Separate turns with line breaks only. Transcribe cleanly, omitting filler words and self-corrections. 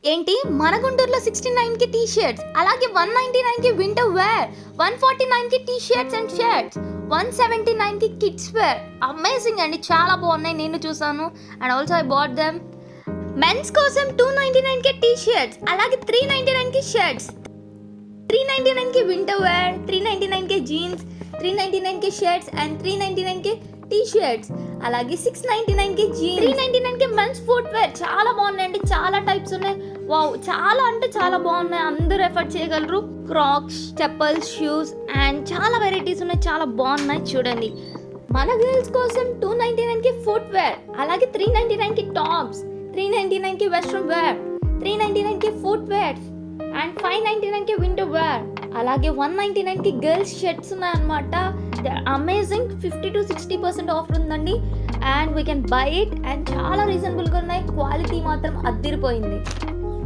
ఏంటి మన గుంటూరులో 69కి టీ షర్ట్స్, అలాగే 199కి వింటర్ వేర్, 149కి టీ షర్ట్స్ అండ్ షర్ట్స్, 179కి కిడ్స్ వేర్. అమేజింగ్ అండి, చాలా బాగున్నాయి. నేను చూసాను and also I bought them. Men's కోసం 299కి టీ షర్ట్స్, అలాగే 399కి షర్ట్స్, 399కి వింటర్ వేర్, 399కి జీన్స్, 399కి షర్ట్స్ అండ్ 399కి టీ షర్ట్స్, అలాగే 699కి జీన్స్, 399కి మెన్స్ ఫుట్ వేర్. చాలా బాగున్నాయండి, చాలా టైప్స్ ఉన్నాయి. వావ్, చాలా అంటే చాలా బాగున్నాయి. అందరూ ఎఫర్ట్ చేయగలరు. క్రాక్స్, చెప్పల్స్, షూస్ అండ్ చాలా వెరైటీస్ ఉన్నాయి. చాలా బాగున్నాయి, చూడండి. మన గర్ల్స్ కోసం 299కి ఫుట్ వేర్, అలాగే 399కి టాప్స్, 399కి వెస్ట్రన్ వేర్, 399కి ఫుట్ వేర్ అండ్ 599కి వింటర్ వేర్, అలాగే 199కి గర్ల్స్ షర్ట్స్ ఉన్నాయన్నమాట. They are amazing. 50 to 60% offer ఉందండి and we can buy it. And చాలా రీజనబుల్గా ఉన్నాయి. క్వాలిటీ మాత్రం అదిరిపోయింది.